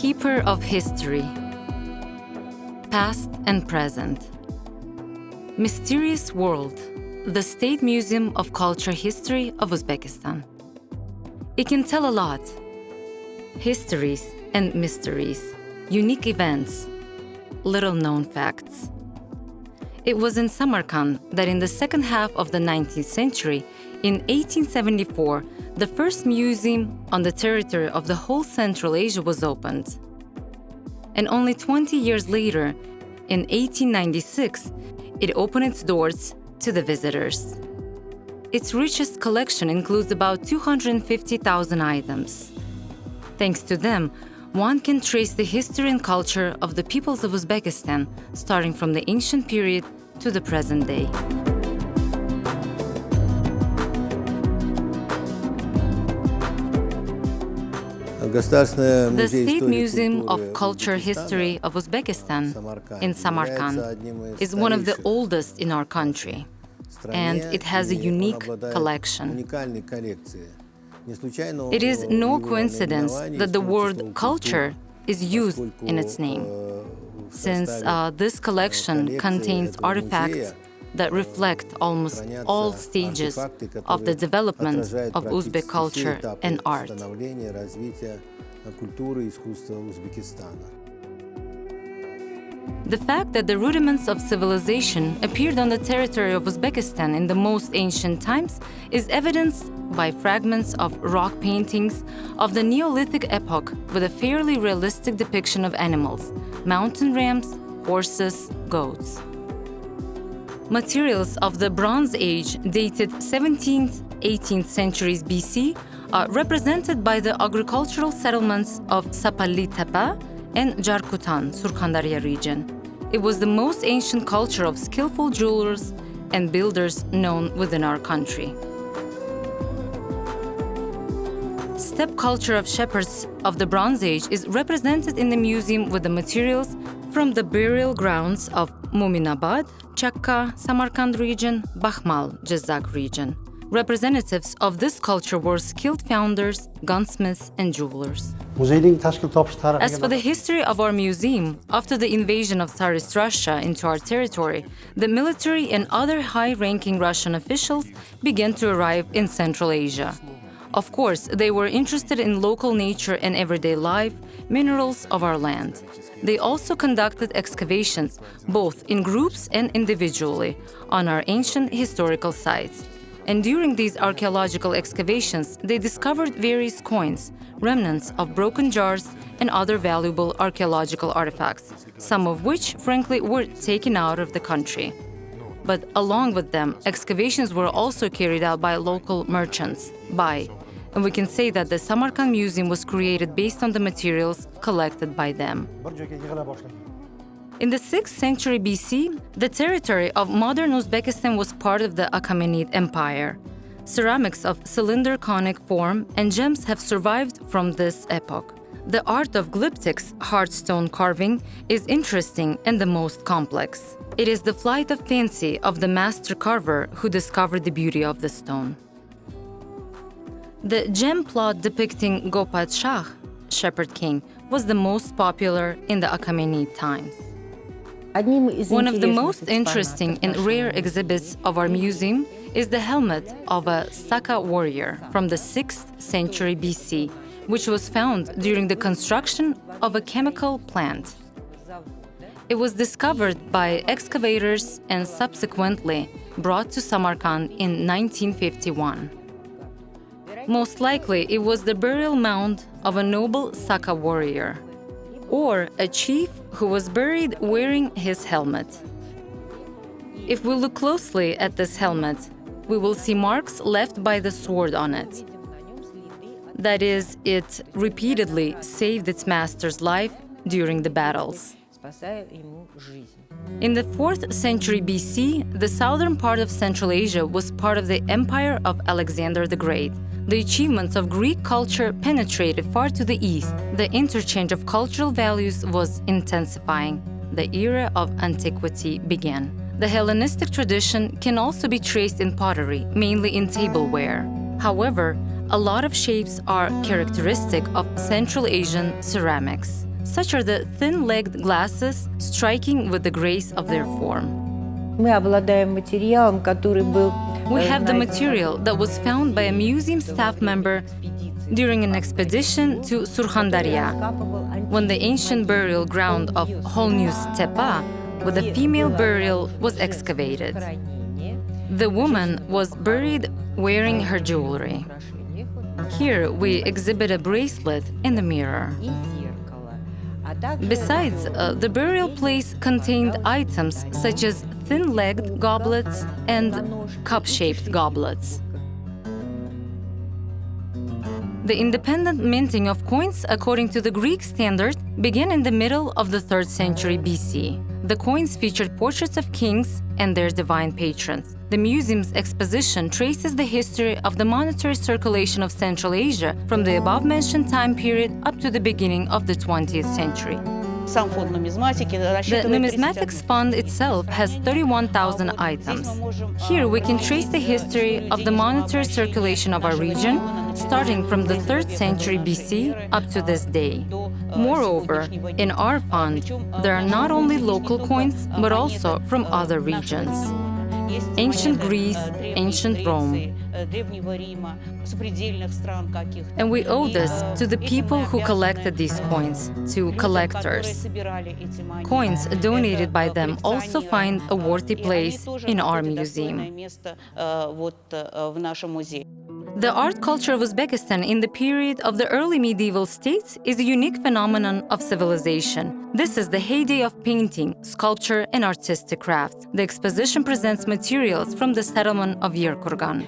keeper of history, past and present. Mysterious World, the State Museum of Culture History of Uzbekistan. It can tell a lot. Histories and mysteries, unique events, little-known facts. It was in Samarkand that in the second half of the 19th century, in 1874, the first museum on the territory of the whole Central Asia was opened. And only 20 years later, in 1896, it opened its doors to the visitors. Its richest collection includes about 250,000 items. Thanks to them, one can trace the history and culture of the peoples of Uzbekistan, starting from the ancient period to the present day. The State Museum of Culture History of Uzbekistan in Samarkand is one of the oldest in our country, and it has a unique collection. It is no coincidence that the word culture is used in its name, since this collection contains artifacts that reflect almost all stages of the development of Uzbek culture and art. The fact that the rudiments of civilization appeared on the territory of Uzbekistan in the most ancient times is evidenced by fragments of rock paintings of the Neolithic epoch with a fairly realistic depiction of animals, mountain rams, horses, goats. Materials of the Bronze Age dated 17th, 18th centuries BC are represented by the agricultural settlements of Sapalli Tepe and Jarkutan, Surkhandarya region. It was the most ancient culture of skillful jewelers and builders known within our country. Steppe culture of shepherds of the Bronze Age is represented in the museum with the materials from the burial grounds of Muminabad, Chakka, Samarkand region, Bakhmal, Jizak region. Representatives of this culture were skilled founders, gunsmiths, and jewelers. As for the history of our museum, after the invasion of Tsarist Russia into our territory, the military and other high-ranking Russian officials began to arrive in Central Asia. Of course, they were interested in local nature and everyday life, minerals of our land. They also conducted excavations, both in groups and individually, on our ancient historical sites. And during these archaeological excavations, they discovered various coins, remnants of broken jars, and other valuable archaeological artifacts, some of which, frankly, were taken out of the country. But along with them, excavations were also carried out by local merchants, and we can say that the Samarkand Museum was created based on the materials collected by them. In the 6th century BC, the territory of modern Uzbekistan was part of the Achaemenid Empire. Ceramics of cylinder-conic form and gems have survived from this epoch. The art of glyptics, hard stone carving, is interesting and the most complex. It is the flight of fancy of the master carver who discovered the beauty of the stone. The gem plot depicting Gopat Shah, Shepherd King, was the most popular in the Achaemenid times. One of the most interesting and rare exhibits of our museum is the helmet of a Saka warrior from the 6th century BC, which was found during the construction of a chemical plant. It was discovered by excavators and subsequently brought to Samarkand in 1951. Most likely, it was the burial mound of a noble Saka warrior, or a chief who was buried wearing his helmet. If we look closely at this helmet, we will see marks left by the sword on it. That is, it repeatedly saved its master's life during the battles. In the 4th century BC, the southern part of Central Asia was part of the empire of Alexander the Great. The achievements of Greek culture penetrated far to the east. The interchange of cultural values was intensifying. The era of antiquity began. The Hellenistic tradition can also be traced in pottery, mainly in tableware. However, a lot of shapes are characteristic of Central Asian ceramics. Such are the thin-legged glasses, striking with the grace of their form. We have the material that was found by a museum staff member during an expedition to Surkhandarya, when the ancient burial ground of Holnews Tepa with a female burial was excavated. The woman was buried wearing her jewelry. Here we exhibit a bracelet in the mirror. Besides, the burial place contained items such as thin-legged goblets and cup-shaped goblets. The independent minting of coins according to the Greek standard began in the middle of the 3rd century BC. The coins featured portraits of kings and their divine patrons. The museum's exposition traces the history of the monetary circulation of Central Asia from the above-mentioned time period up to the beginning of the 20th century. The numismatics fund itself has 31,000 items. Here we can trace the history of the monetary circulation of our region, starting from the 3rd century BC up to this day. Moreover, in our fund, there are not only local coins, but also from other regions. Ancient Greece, ancient Rome. And we owe this to the people who collected these coins, to collectors. Coins donated by them also find a worthy place in our museum. The art culture of Uzbekistan in the period of the early medieval states is a unique phenomenon of civilization. This is the heyday of painting, sculpture, and artistic crafts. The exposition presents materials from the settlement of Yerkurgan.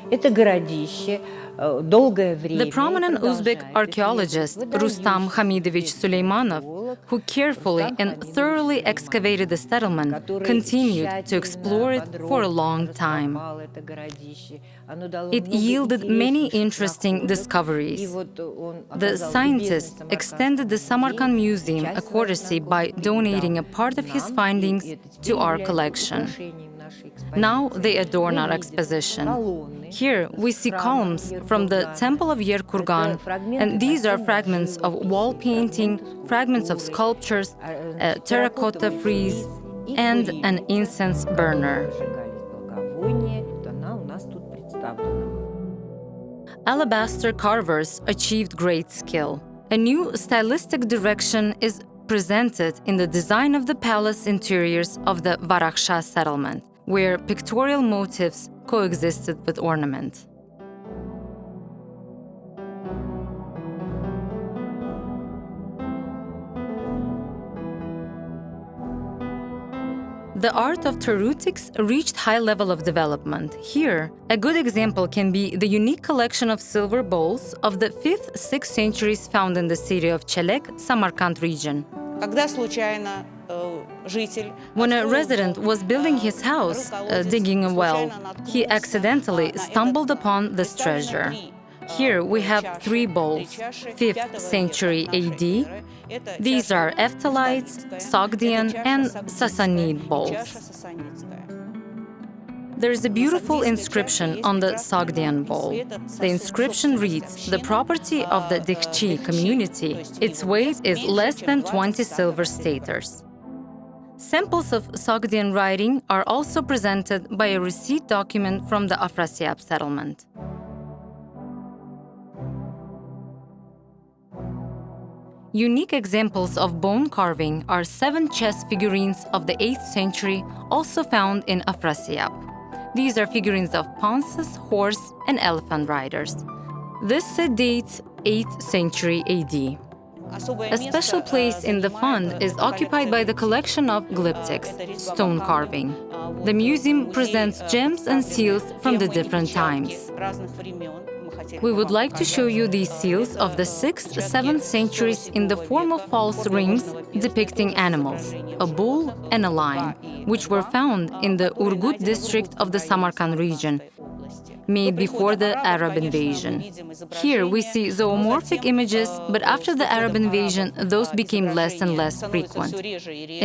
The prominent Uzbek archaeologist Rustam Hamidovich Suleymanov, who carefully and thoroughly excavated the settlement, continued to explore it for a long time. It yielded many interesting discoveries. The scientist extended the Samarkand Museum a courtesy by donating a part of his findings to our collection. Now they adorn our exposition. Here we see columns from the Temple of Yerkurgan, and these are fragments of wall painting, fragments of sculptures, a terracotta frieze, and an incense burner. Alabaster carvers achieved great skill. A new stylistic direction is presented in the design of the palace interiors of the Varaksha settlement, where pictorial motifs coexisted with ornament. The art of Tarutics reached high level of development. Here, a good example can be the unique collection of silver bowls of the 5th, 6th centuries found in the city of Chelek, Samarkand region. When a resident was building his house, digging a well, he accidentally stumbled upon this treasure. Here we have 3 bowls, 5th century AD. These are Ephthalites, Sogdian, and Sassanid bowls. There is a beautiful inscription on the Sogdian bowl. The inscription reads, "The property of the Dikchi community. Its weight is less than 20 silver staters." Samples of Sogdian writing are also presented by a receipt document from the Afrasiyab settlement. Unique examples of bone carving are 7 chess figurines of the 8th century, also found in Afrasiyab. These are figurines of Ponces, horse, and elephant riders. This set dates 8th century AD. A special place in the fund is occupied by the collection of glyptics, stone carving. The museum presents gems and seals from the different times. We would like to show you these seals of the 6th, 7th centuries in the form of false rings depicting animals, a bull and a lion, which were found in the Urgut district of the Samarkand region, made before the Arab invasion. Here we see zoomorphic images, but after the Arab invasion, those became less and less frequent.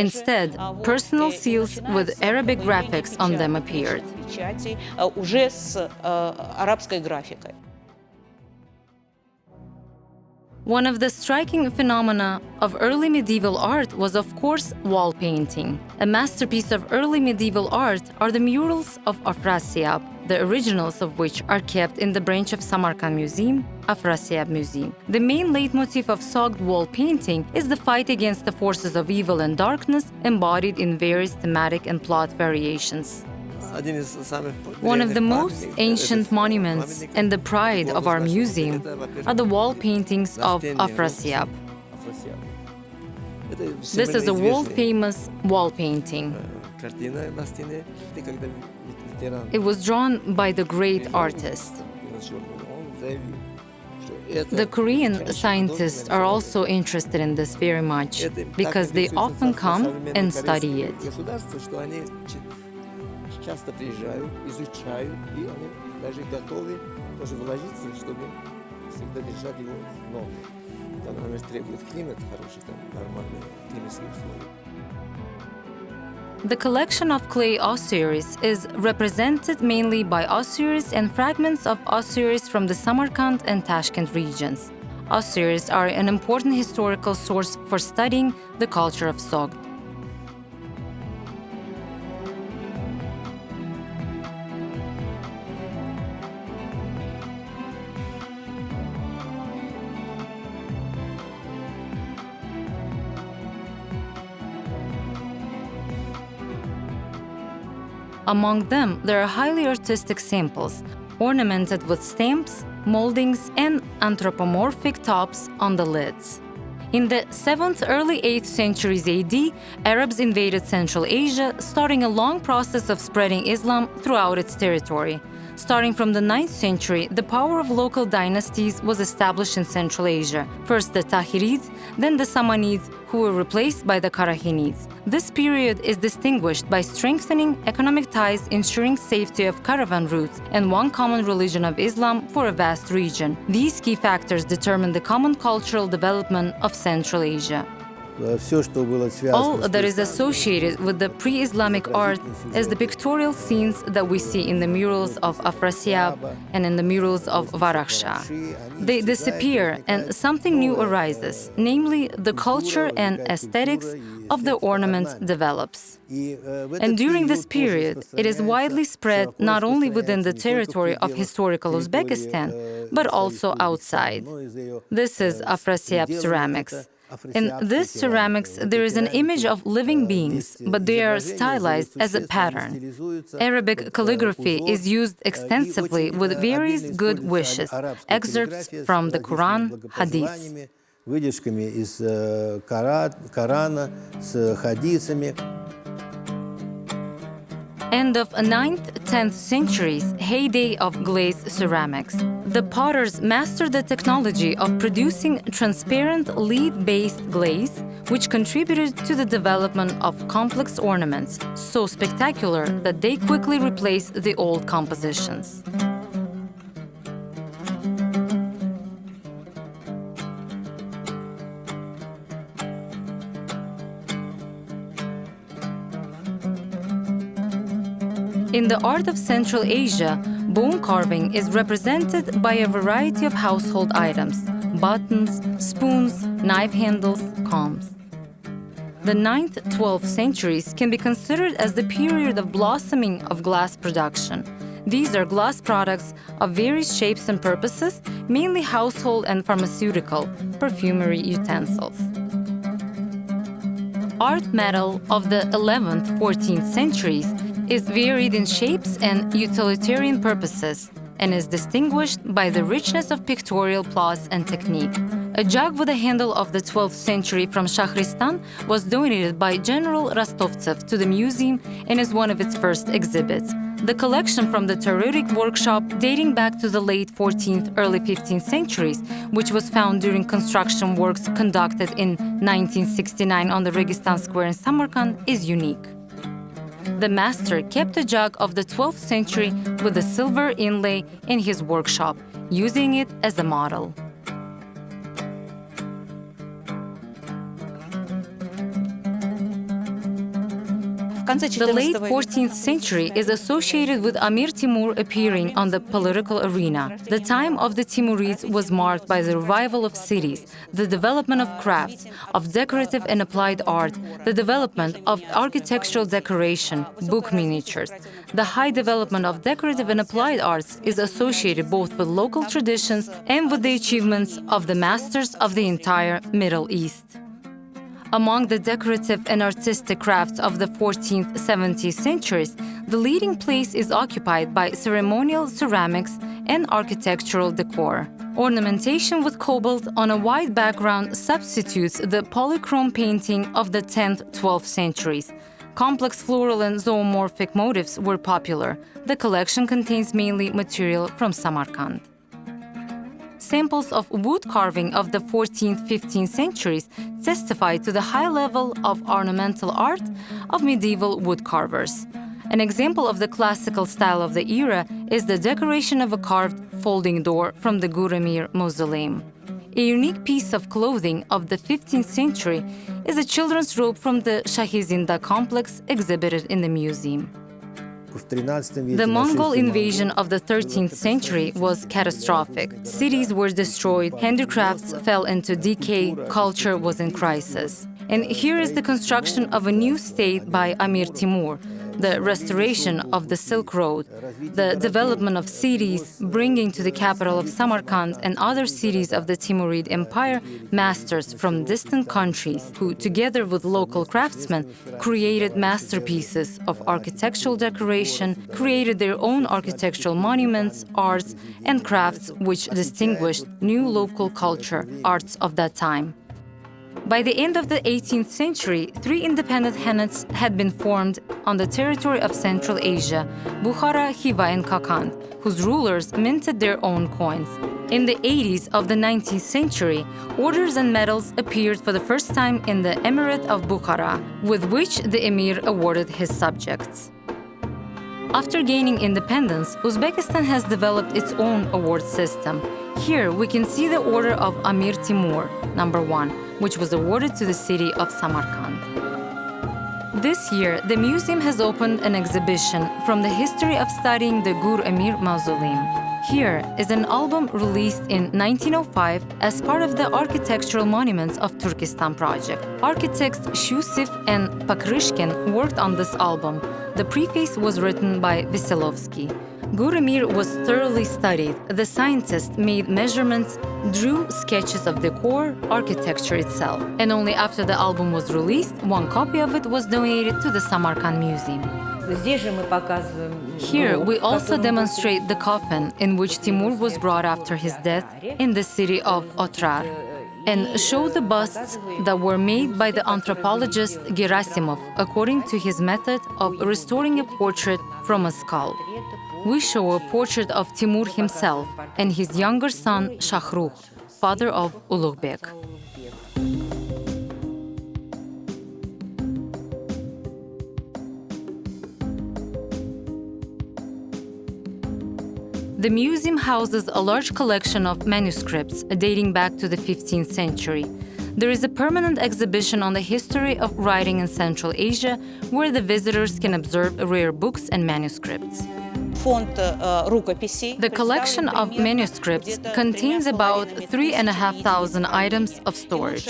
Instead, personal seals with Arabic graphics on them appeared. One of the striking phenomena of early medieval art was, of course, wall painting. A masterpiece of early medieval art are the Murals of Afrasiyab, the originals of which are kept in the branch of Samarkand Museum, Afrasiyab Museum. The main leitmotif of Sogd wall painting is the fight against the forces of evil and darkness, embodied in various thematic and plot variations. One of the most ancient monuments and the pride of our museum are the wall paintings of Afrasiyab. This is a world-famous wall painting. It was drawn by the great artist. The Korean scientists are also interested in this very much because they often come and study it. Часто приезжают, изучают, и они даже готовы тоже вложиться, чтобы всегда держать его в норме. Там, наверное, требует климат хороший, там нормальные климатические условия. The collection of clay ossuaries is represented mainly by ossuaries and fragments of ossuaries from the Samarkand and Tashkent regions. Ossuaries are an important historical source for studying the culture of Sogd. Among them, there are highly artistic samples, ornamented with stamps, moldings, and anthropomorphic tops on the lids. In the 7th, early 8th centuries AD, Arabs invaded Central Asia, starting a long process of spreading Islam throughout its territory. Starting from the 9th century, the power of local dynasties was established in Central Asia, first the Tahirids, then the Samanids, who were replaced by the Karahinids. This period is distinguished by strengthening economic ties, ensuring safety of caravan routes, and one common religion of Islam for a vast region. These key factors determine the common cultural development of Central Asia. All that is associated with the pre-Islamic art is the pictorial scenes that we see in the murals of Afrasiyab and in the murals of Varakhsha. They disappear and something new arises, namely the culture and aesthetics of the ornament develops. And during this period, it is widely spread not only within the territory of historical Uzbekistan, but also outside. This is Afrasiyab ceramics. In this ceramics, there is an image of living beings, but they are stylized as a pattern. Arabic calligraphy is used extensively with various good wishes, excerpts from the Quran, Hadith. Выдержками из Корана, с хадисами. End of 9th, 10th centuries, heyday of glazed ceramics. The potters mastered the technology of producing transparent lead-based glaze, which contributed to the development of complex ornaments, so spectacular that they quickly replaced the old compositions. In the art of Central Asia, bone carving is represented by a variety of household items: buttons, spoons, knife handles, combs. The 9th, 12th centuries can be considered as the period of blossoming of glass production. These are glass products of various shapes and purposes, mainly household and pharmaceutical, perfumery utensils. Art metal of the 11th, 14th centuries is varied in shapes and utilitarian purposes, and is distinguished by the richness of pictorial plots and technique. A jug with a handle of the 12th century from Shahristan was donated by General Rostovtsev to the museum and is one of its first exhibits. The collection from the Timurid workshop dating back to the late 14th, early 15th centuries, which was found during construction works conducted in 1969 on the Registan Square in Samarkand, is unique. The master kept a jug of the 12th century with a silver inlay in his workshop, using it as a model. The late 14th century is associated with Amir Timur appearing on the political arena. The time of the Timurids was marked by the revival of cities, the development of crafts, of decorative and applied art, the development of architectural decoration, book miniatures. The high development of decorative and applied arts is associated both with local traditions and with the achievements of the masters of the entire Middle East. Among the decorative and artistic crafts of the 14th, 17th centuries, the leading place is occupied by ceremonial ceramics and architectural decor. Ornamentation with cobalt on a white background substitutes the polychrome painting of the 10th, 12th centuries. Complex floral and zoomorphic motifs were popular. The collection contains mainly material from Samarkand. Samples of wood carving of the 14th, 15th centuries testify to the high level of ornamental art of medieval wood carvers. An example of the classical style of the era is the decoration of a carved folding door from the Amir mausoleum. A unique piece of clothing of the 15th century is a children's robe from the Shahizinda complex exhibited in the museum. The Mongol invasion of the 13th century was catastrophic. Cities were destroyed, handicrafts fell into decay, culture was in crisis. And here is the construction of a new state by Amir Timur, the restoration of the Silk Road, the development of cities, bringing to the capital of Samarkand and other cities of the Timurid Empire masters from distant countries who, together with local craftsmen, created masterpieces of architectural decoration, created their own architectural monuments, arts, and crafts which distinguished new local culture, arts of that time. By the end of the 18th century, 3 independent Khanats had been formed on the territory of Central Asia, Bukhara, Khiva, and Kakand, whose rulers minted their own coins. In the 80s of the 19th century, orders and medals appeared for the first time in the Emirate of Bukhara, with which the Emir awarded his subjects. After gaining independence, Uzbekistan has developed its own award system. Here we can see the order of Amir Timur, number 1, which was awarded to the city of Samarkand. This year, the museum has opened an exhibition from the history of studying the Amir mausoleum. Here is an album released in 1905 as part of the Architectural Monuments of Turkestan project. Architects Shusif and Pakryshkin worked on this album. The preface was written by Veselovsky. Amir was thoroughly studied. The scientists made measurements, drew sketches of decor, architecture itself. And only after the album was released, one copy of it was donated to the Samarkand Museum. Here we also demonstrate the coffin in which Timur was brought after his death in the city of Otrar, and show the busts that were made by the anthropologist Gerasimov according to his method of restoring a portrait from a skull. We show a portrait of Timur himself and his younger son Shahrukh, father of Ulugbek. The museum houses a large collection of manuscripts dating back to the 15th century. There is a permanent exhibition on the history of writing in Central Asia, where the visitors can observe rare books and manuscripts. The collection of manuscripts contains about 3,500 items of storage,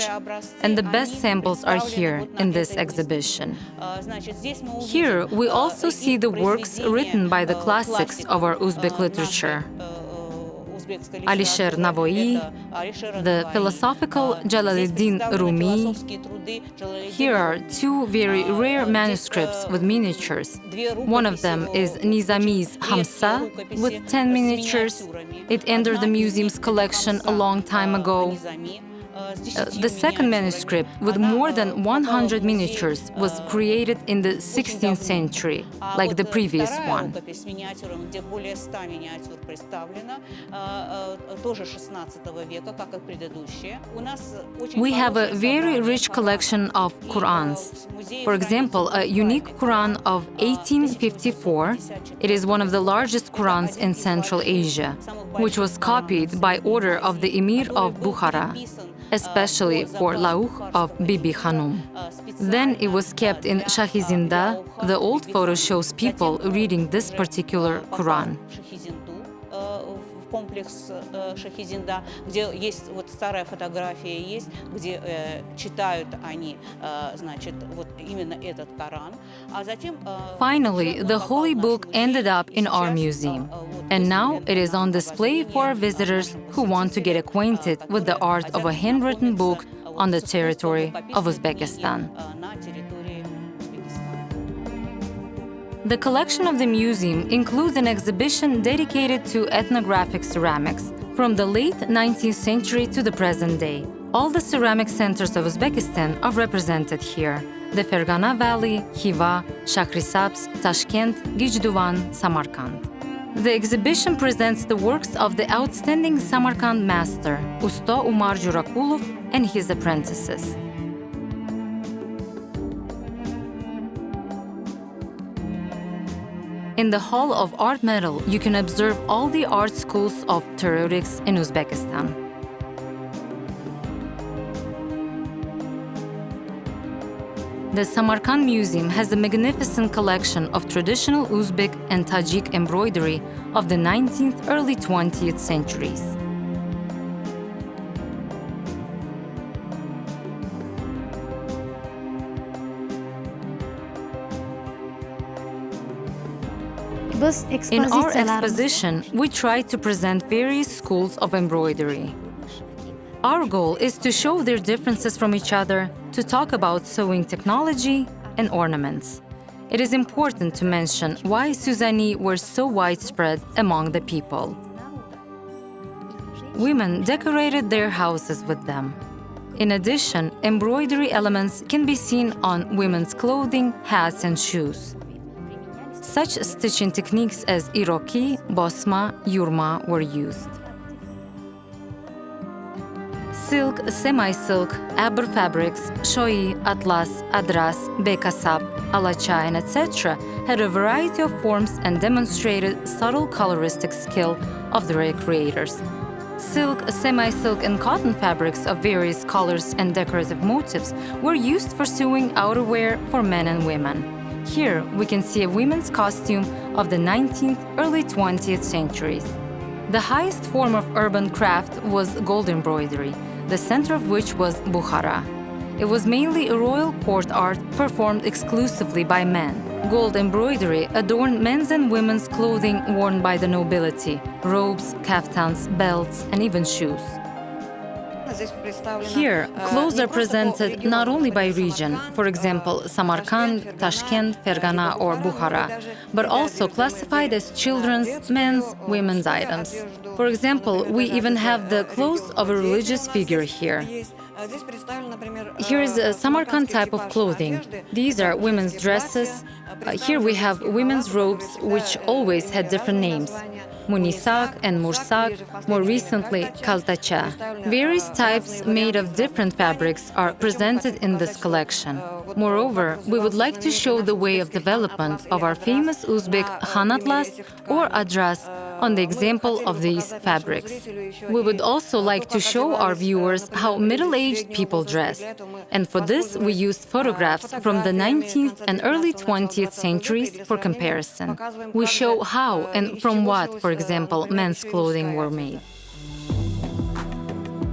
and the best samples are here in this exhibition. Here we also see the works written by the classics of our Uzbek literature. Alisher Navoi, the philosophical Jalaluddin Rumi. Here are 2 very rare manuscripts with miniatures. One of them is Nizami's Hamsa with 10 miniatures. It entered the museum's collection a long time ago. The second manuscript, with more than 100 miniatures, was created in the 16th century, like the previous one. We have a very rich collection of Qurans. For example, a unique Quran of 1854. It is one of the largest Qurans in Central Asia, which was copied by order of the Emir of Bukhara. especially for lauch of Bibi Hanum. Then it was kept in Shahizinda. The old photo shows people reading this particular Quran. Комплекс Шахизинда, где есть вот старая фотография есть, где читают они, значит, вот именно этот Коран. А затем Finally, the holy book ended up in our museum, and now it is on display for our visitors who want to get acquainted with the art of a handwritten book on the territory of Uzbekistan. The collection of the museum includes an exhibition dedicated to ethnographic ceramics from the late 19th century to the present day. All the ceramic centers of Uzbekistan are represented here: the Fergana Valley, Khiva, Shahrisabz, Tashkent, Gijduvan, Samarkand. The exhibition presents the works of the outstanding Samarkand master, Usta Umar Jurakulov, and his apprentices. In the Hall of Art Metal, you can observe all the art schools of Terurics in Uzbekistan. The Samarkand Museum has a magnificent collection of traditional Uzbek and Tajik embroidery of the 19th, early 20th centuries. In our exposition, we try to present various schools of embroidery. Our goal is to show their differences from each other, to talk about sewing technology and ornaments. It is important to mention why Suzani were so widespread among the people. Women decorated their houses with them. In addition, embroidery elements can be seen on women's clothing, hats, and shoes. Such stitching techniques as iroki, bosma, yurma were used. Silk, semi-silk, abr fabrics, shoi, atlas, adras, bekasab, alachain, etc. had a variety of forms and demonstrated subtle coloristic skill of their creators. Silk, semi-silk, and cotton fabrics of various colors and decorative motifs were used for sewing outerwear for men and women. Here, we can see a women's costume of the 19th, early 20th centuries. The highest form of urban craft was gold embroidery, the center of which was Bukhara. It was mainly a royal court art performed exclusively by men. Gold embroidery adorned men's and women's clothing worn by the nobility: robes, kaftans, belts, and even shoes. Here, clothes are presented not only by region, for example, Samarkand, Tashkent, Fergana, or Bukhara, but also classified as children's, men's, women's items. For example, we even have the clothes of a religious figure here. Here is a Samarkand type of clothing. These are women's dresses. Here we have women's robes, which always had different names: Munisak and Mursak, more recently Kaltacha. Various types made of different fabrics are presented in this collection. Moreover, we would like to show the way of development of our famous Uzbek Khan Atlas or Adras on the example of these fabrics. We would also like to show our viewers how middle-aged people dress, and for this we used photographs from the 19th and early 20th centuries for comparison. We show how and from what, for example, men's clothing were made.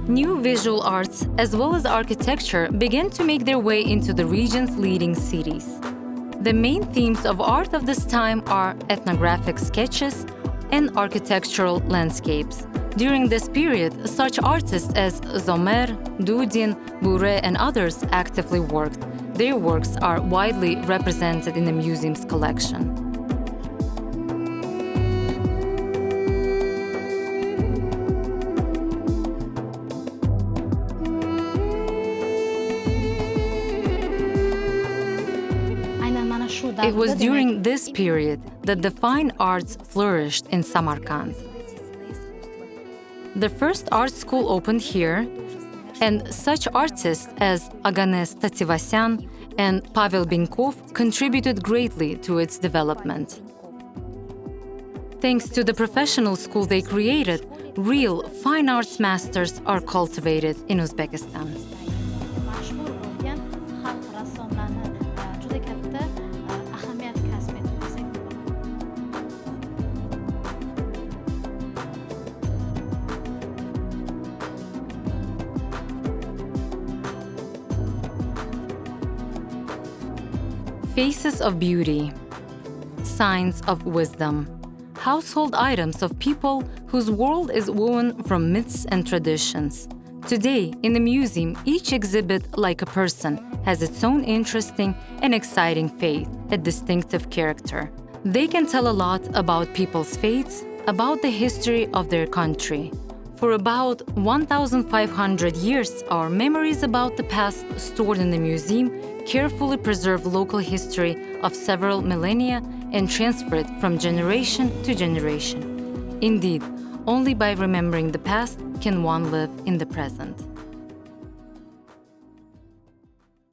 New visual arts as well as architecture began to make their way into the region's leading cities. The main themes of art of this time are ethnographic sketches and architectural landscapes. During this period, such artists as Zomer, Dudin, Bure, and others actively worked. Their works are widely represented in the museum's collection. It was during this period that the fine arts flourished in Samarkand. The first art school opened here, and such artists as Aganes Tativasyan and Pavel Binkov contributed greatly to its development. Thanks to the professional school they created, Real fine arts masters are cultivated in Uzbekistan. mashhur bo'lgan xalq rassomlarni juda katta ahamiyat kasb etdi desak bo'ladi. Faces of beauty, signs of wisdom, household items of people whose world is woven from myths and traditions. Today, in the museum, each exhibit, like a person, has its own interesting and exciting faith, a distinctive character. They can tell a lot about people's faiths, about the history of their country. For about 1,500 years, our memories about the past stored in the museum carefully preserve local history of several millennia and transfer it from generation to generation. Indeed, only by remembering the past can one live in the present.